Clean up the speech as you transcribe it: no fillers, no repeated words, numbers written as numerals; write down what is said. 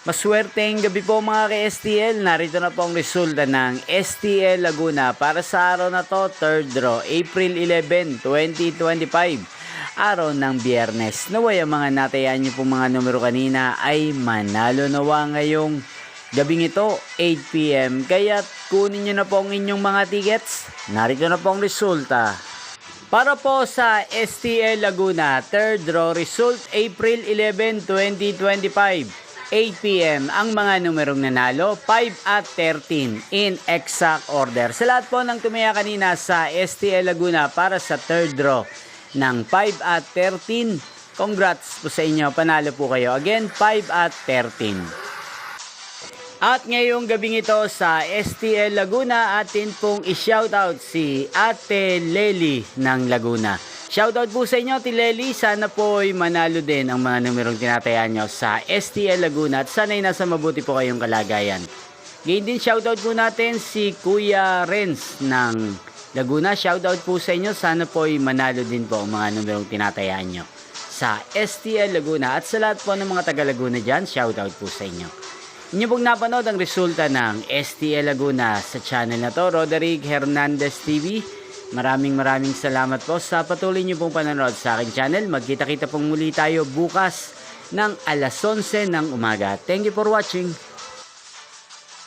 Maswerteng gabi po mga ka-STL. Narito na po ang resulta ng STL Laguna para sa araw na to, 3rd draw, April 11, 2025. Araw ng Biyernes. Naway ang mga natayan niyo pong mga numero kanina ay manalo nawa ngayong gabing ito, 8 PM. Kaya kunin niyo na po ang inyong mga tickets. Narito na po ang resulta. Para po sa STL Laguna, 3rd draw result, April 11, 2025. 8 PM ang mga numerong nanalo, 5 at 13 in exact order. Sa lahat po ng tumaya kanina sa STL Laguna para sa 3rd draw ng 5 at 13, congrats po sa inyo, panalo po kayo. Again, 5 at 13. At ngayong gabing ito sa STL Laguna, atin pong i-shoutout si Ate Lely ng Laguna. Shoutout po sa inyo, Ate Lely. Sana po ay manalo din ang mga numerong tinatayaan nyo sa STL Laguna at sana'y nasa mabuti po kayong kalagayan. Ngayon din shoutout po natin si Kuya Renz ng Laguna. Shoutout po sa inyo. Sana po ay manalo din po ang mga numerong tinatayaan nyo sa STL Laguna. At sa lahat po ng mga taga Laguna dyan, shoutout po sa inyo. Inyo pong napanood ang resulta ng STL Laguna sa channel na to, Roderick Hernandez TV. Maraming salamat po sa patuloy niyo pong panonood sa aking channel. Magkita-kita pong muli tayo bukas ng alas 11 ng umaga. Thank you for watching.